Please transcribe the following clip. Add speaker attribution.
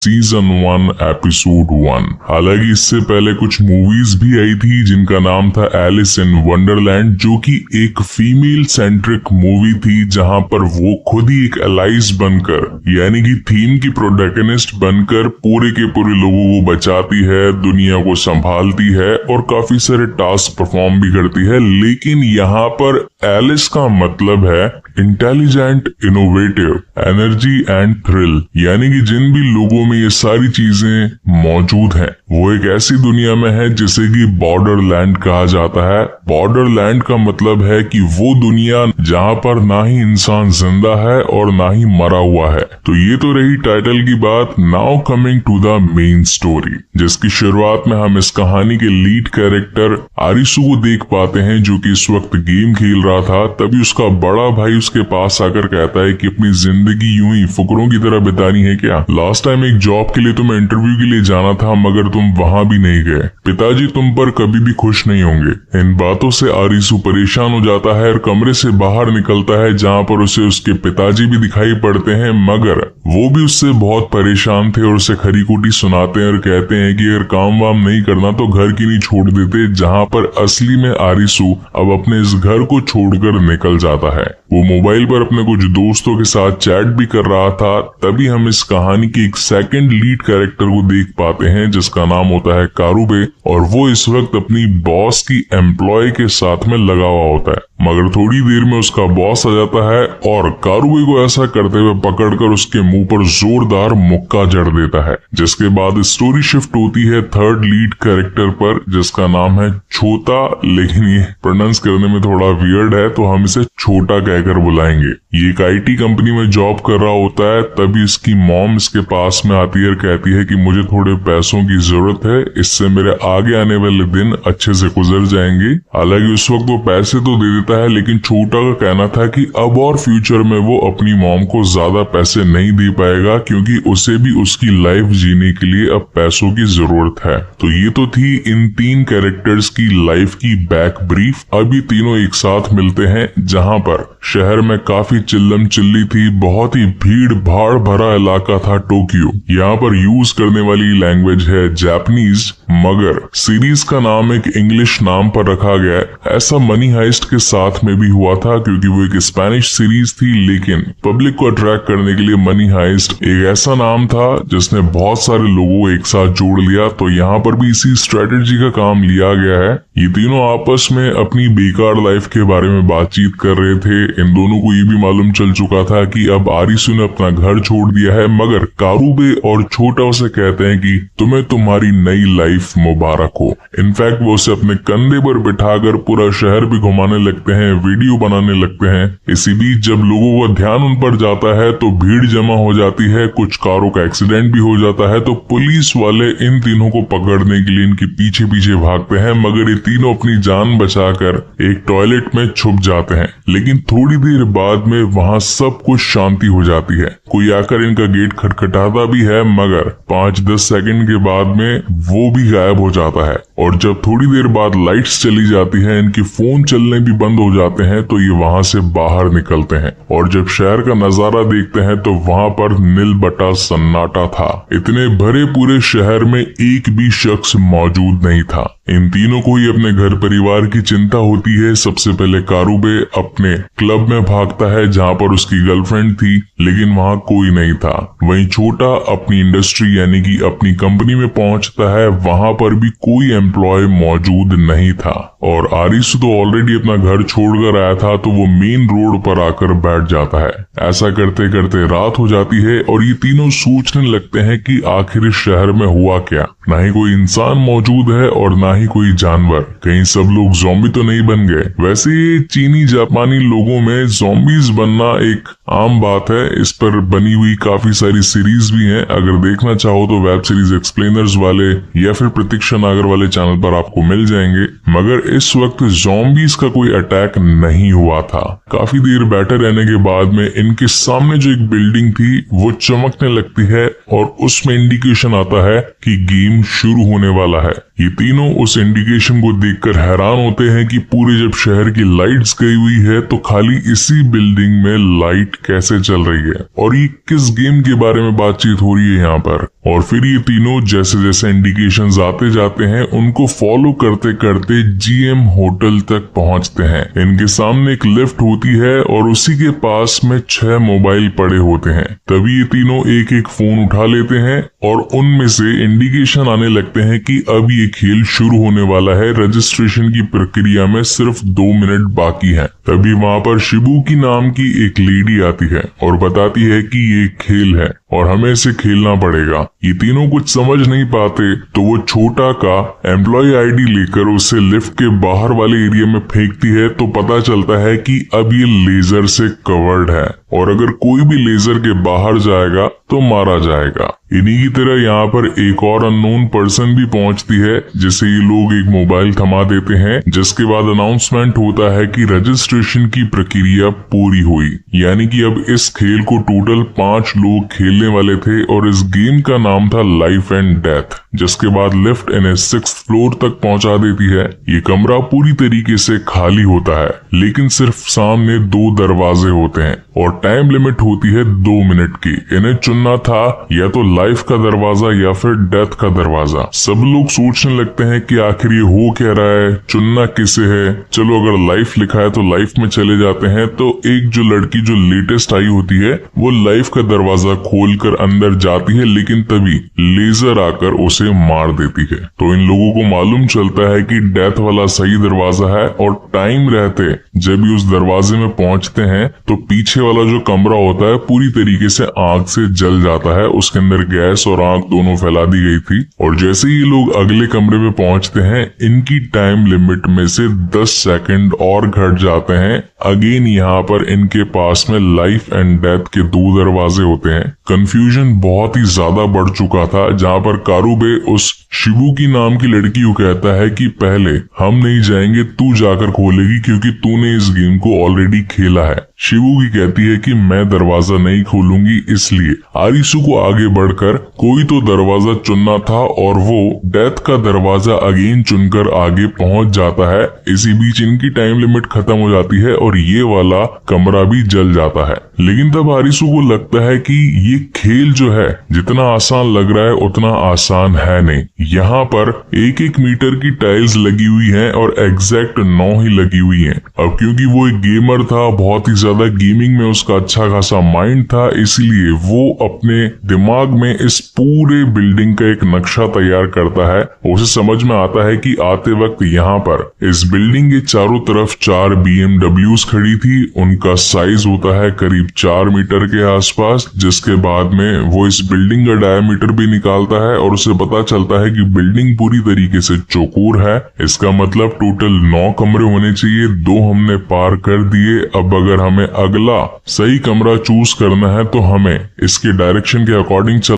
Speaker 1: Season 1 episode 1। हालांकि इससे पहले कुछ मूवीज भी आई थी जिनका नाम था एलिस इन वंडरलैंड, जो कि एक फीमेल सेंट्रिक मूवी थी जहां पर वो खुद ही एक एलाइज बनकर यानी कि थीम की प्रोटैगनिस्ट बनकर पूरे के पूरे लोगों को बचाती है, दुनिया को संभालती है और काफी सारे टास्क परफॉर्म भी करती है। लेकिन यहाँ पर एलिस का मतलब है intelligent, innovative, energy and thrill, यानी कि जिन भी लोगों में ये सारी चीजें मौजूद हैं वो एक ऐसी दुनिया में है जिसे कि बॉर्डरलैंड कहा जाता है। बॉर्डरलैंड का मतलब है कि वो दुनिया जहाँ पर ना ही इंसान जिंदा है और ना ही मरा हुआ है। तो ये तो रही टाइटल की बात। Now coming to the main story, जिसकी शुरुआत में हम इस कहानी के लीड कैरेक्टर आरिसू को देख पाते हैं, जो कि इस वक्त गेम खेल रहा था। तभी उसका बड़ा भाई उसके पास आकर कहता है कि अपनी जिंदगी यूं ही फुकरों की तरह बितानी है क्या? लास्ट टाइम एक जॉब के लिए तुम्हें इंटरव्यू के लिए जाना था मगर तुम वहां भी नहीं गए। पिताजी तुम पर कभी भी खुश नहीं होंगे। इन बातों से आरिसू परेशान हो जाता है और कमरे से बाहर निकलता है, जहां पर उसे उसके पिताजी भी दिखाई पड़ते हैं, मगर वो भी उससे बहुत परेशान थे और उसे खरी खोटी सुनाते हैं और कहते हैं कि अगर काम वाम नहीं करना तो घर की नहीं छोड़ देते। जहां पर असली में आरिसू अब अपने इस घर को छोड़कर निकल जाता है। वो मोबाइल पर अपने कुछ दोस्तों के साथ चैट भी कर रहा था। तभी हम इस कहानी के एक सेकंड लीड कैरेक्टर को देख पाते हैं जिसका नाम होता है कारुबे, और वो इस वक्त अपनी बॉस की एम्प्लॉय के साथ में लगा हुआ होता है। मगर थोड़ी देर में उसका बॉस आ जाता है और कारुबे को ऐसा करते हुए पकड़कर उसके मुंह पर जोरदार मुक्का जड़ देता है। जिसके बाद स्टोरी शिफ्ट होती है थर्ड लीड कैरेक्टर पर, जिसका नाम है छोटा, लेकिन ये प्रोनाउंस करने में थोड़ा वियर्ड है तो हम इसे छोटा कहकर बुलाएंगे। ये एक आईटी कंपनी में जॉब कर रहा होता है। तभी इसकी मॉम इसके पास में आती है और कहती है कि मुझे थोड़े पैसों की जरूरत है, इससे मेरे आगे आने वाले दिन अच्छे से गुजर जाएंगे। हालांकि उस वक्त वो पैसे तो दे देता है, लेकिन छोटा का कहना था कि अब और फ्यूचर में वो अपनी मॉम को ज्यादा पैसे नहीं दे पाएगा, क्योंकि उसे भी उसकी लाइफ जीने के लिए अब पैसों की जरूरत है। तो ये तो थी इन तीन कैरेक्टर्स की लाइफ की बैक ब्रीफ। अब ये तीनों एक साथ मिलते हैं जहां पर शहर में काफी चिल्लम चिल्ली थी। बहुत ही भीड़ भाड़ भरा इलाका था टोक्यो। यहाँ पर यूज करने वाली लैंग्वेज है जापानीज, मगर सीरीज का नाम एक इंग्लिश नाम पर रखा गया है। ऐसा मनी हाइस्ट के साथ में भी हुआ था, क्योंकि वो एक स्पेनिश सीरीज थी, लेकिन पब्लिक को अट्रैक्ट करने के लिए मनी हाइस्ट एक ऐसा नाम था जिसने बहुत सारे लोगों को एक साथ जोड़ लिया। तो यहाँ पर भी इसी स्ट्रेटेजी का काम लिया गया है। ये तीनों आपस में अपनी बेकार लाइफ के बारे में बातचीत कर रहे थे। इन दोनों को ये भी मालूम चल चुका था कि अब आरिसू ने अपना घर छोड़ दिया है, मगर कारुबे और छोटा उसे कहते हैं कि तुम्हें तुम्हारी नई लाइफ मुबारक हो। इनफैक्ट वो उसे अपने कंधे पर बिठाकर पूरा शहर भी घुमाने लगते हैं, वीडियो बनाने लगते हैं। इसी बीच जब लोगों का ध्यान उन पर जाता है तो भीड़ जमा हो जाती है, कुछ कारों का एक्सीडेंट भी हो जाता है। तो पुलिस वाले इन तीनों को पकड़ने के लिए इनके पीछे पीछे भागते हैं, मगर ये तीनों अपनी जान बचाकर एक टॉयलेट में छुप जाते हैं। लेकिन थोड़ी देर बाद में वहां सब कुछ शांति हो जाती है। कोई आकर इनका गेट खटखटाता भी है, मगर 5-10 सेकंड के बाद में वो भी गायब हो जाता है। और जब थोड़ी देर बाद लाइट्स चली जाती है, इनके फोन चलने भी बंद हो जाते हैं, तो ये वहां से बाहर निकलते हैं। और जब शहर का नजारा देखते हैं तो वहां पर नील बटा सन्नाटा था। इतने भरे पूरे शहर में एक भी शख्स मौजूद नहीं था। इन तीनों को ही अपने घर परिवार की चिंता होती है। सबसे पहले कारुबे अपने क्लब में भागता है जहां पर उसकी गर्लफ्रेंड थी, लेकिन वहां कोई नहीं था। वहीं छोटा अपनी इंडस्ट्री यानी कि अपनी कंपनी में पहुंचता है, वहां पर भी कोई एम्प्लॉय मौजूद नहीं था। और आरिसू तो ऑलरेडी अपना घर छोड़कर आया था, तो वो मेन रोड पर आकर बैठ जाता है। ऐसा करते करते रात हो जाती है और ये तीनों सोचने लगते हैं कि आखिर इस शहर में हुआ क्या। ना ही कोई इंसान मौजूद है और ना ही कोई जानवर। कहीं सब लोग ज़ॉम्बी तो नहीं बन गए? वैसे ये चीनी जापानी लोगों में ज़ॉम्बीज बनना एक आम बात है। इस पर बनी हुई काफी सारी सीरीज भी हैं। अगर देखना चाहो तो वेब सीरीज एक्सप्लेनर्स वाले या फिर प्रतीक्षा नागर वाले चैनल पर आपको मिल जाएंगे। मगर इस वक्त ज़ॉम्बीज का कोई अटैक नहीं हुआ था। काफी देर बैठे रहने के बाद में इनके सामने जो एक बिल्डिंग थी वो चमकने लगती है और उसमें इंडिकेशन आता है कि गेम शुरू होने वाला है। ये तीनों उस इंडिकेशन को देखकर हैरान होते हैं कि पूरे जब शहर की लाइट्स गई हुई है तो खाली इसी बिल्डिंग में लाइट कैसे चल रही है और ये किस गेम के बारे में बातचीत हो रही है यहाँ पर। और फिर ये तीनों जैसे जैसे इंडिकेशंस आते जाते हैं उनको फॉलो करते करते जीएम होटल तक पहुंचते हैं। इनके सामने एक लिफ्ट होती है और उसी के पास में 6 मोबाइल पड़े होते हैं। तभी ये तीनों एक एक फोन उठा लेते हैं और उनमें से इंडिकेशन आने लगते हैं कि अब ये खेल शुरू होने वाला है। रजिस्ट्रेशन की प्रक्रिया में सिर्फ 2 मिनट बाकी है। तभी वहाँ पर शिबुकी नाम की एक लेडी आती है और बताती है कि ये खेल है और हमें इसे खेलना पड़ेगा। ये तीनों कुछ समझ नहीं पाते तो वो छोटा का एम्प्लॉय आईडी लेकर उसे लिफ्ट के बाहर वाले एरिया में फेंकती है तो पता चलता है कि अब ये लेजर से कवर्ड है और अगर कोई भी लेजर के बाहर जाएगा तो मारा जाएगा। इन्हीं की तरह यहाँ पर एक और अननोन पर्सन भी पहुंचती है जिसे ये लोग एक मोबाइल थमा देते हैं, जिसके बाद अनाउंसमेंट होता है कि रजिस्ट्रेशन की प्रक्रिया पूरी हुई। यानी कि अब इस खेल को टोटल 5 लोग खेलने वाले थे और इस गेम का नाम था लाइफ एंड डेथ। जिसके बाद लिफ्ट इन्हें 6th फ्लोर तक पहुंचा देती है। ये कमरा पूरी तरीके से खाली होता है लेकिन सिर्फ सामने 2 दरवाजे होते हैं और टाइम लिमिट होती है 2 मिनट की। इन्हें चुनना था या तो लाइफ का दरवाजा या फिर डेथ का दरवाजा। सब लोग सोचने लगते हैं कि आखिर ये हो क्या रहा है, चुनना किसे है। चलो अगर लाइफ लिखा है तो लाइफ में चले जाते हैं। तो एक जो लड़की जो लेटेस्ट आई होती है वो लाइफ का दरवाजा खोलकर अंदर जाती है लेकिन तभी लेजर आकर उसे मार देती है। तो इन लोगों को मालूम चलता है कि डेथ वाला सही दरवाजा है और टाइम रहते जब भी उस दरवाजे में पहुंचते हैं तो पीछे वाला जो कमरा होता है पूरी तरीके से आग से जल जाता है। उसके अंदर गैस और आग दोनों फैला दी गई थी और जैसे ही लोग अगले कमरे में पहुंचते हैं इनकी टाइम लिमिट में से 10 सेकंड और घट जाते हैं। अगेन यहाँ पर इनके पास में लाइफ एंड डेथ के 2 दरवाजे होते हैं। कंफ्यूजन बहुत ही ज्यादा बढ़ चुका था जहाँ पर कारुबे उस शिबुकी नाम की लड़की को कहता है कि पहले हम नहीं जाएंगे, तू जाकर खोलेगी क्योंकि तूने इस गेम को ऑलरेडी खेला है। शिबुकी कहती है कि मैं दरवाजा नहीं खोलूंगी। इसलिए आरिसु को आगे बढ़कर कोई तो दरवाजा चुनना था और वो डेथ का दरवाजा अगेन चुनकर आगे पहुंच जाता है। इसी बीच इनकी टाइम लिमिट खत्म हो जाती है और ये वाला कमरा भी जल जाता है। लेकिन तब आरिसु को लगता है कि ये खेल जो है जितना आसान लग रहा है उतना आसान है नहीं। यहाँ पर 1-1 मीटर की टाइल्स लगी हुई हैं और एग्जैक्ट 9 ही लगी हुई हैं। अब क्योंकि वो एक गेमर था, बहुत ही ज्यादा गेमिंग में उसका अच्छा खासा माइंड था, इसलिए वो अपने दिमाग में इस पूरे बिल्डिंग का एक नक्शा तैयार करता है। उसे समझ में आता है कि आते वक्त यहाँ पर इस बिल्डिंग के चारों तरफ 4 BMWs खड़ी थी। उनका साइज होता है करीब 4 मीटर के आसपास। जिसके बाद में वो इस बिल्डिंग का डायमीटर भी निकालता है और उसे पता चलता है कि बिल्डिंग पूरी तरीके से चौकोर है। इसका मतलब टोटल 9 कमरे होने चाहिए, 2 हमने पार कर दिए। अब अगर हमें अगला सही कमरा चूज करना है तो हमें इसके डायरेक्शन के अकॉर्डिंग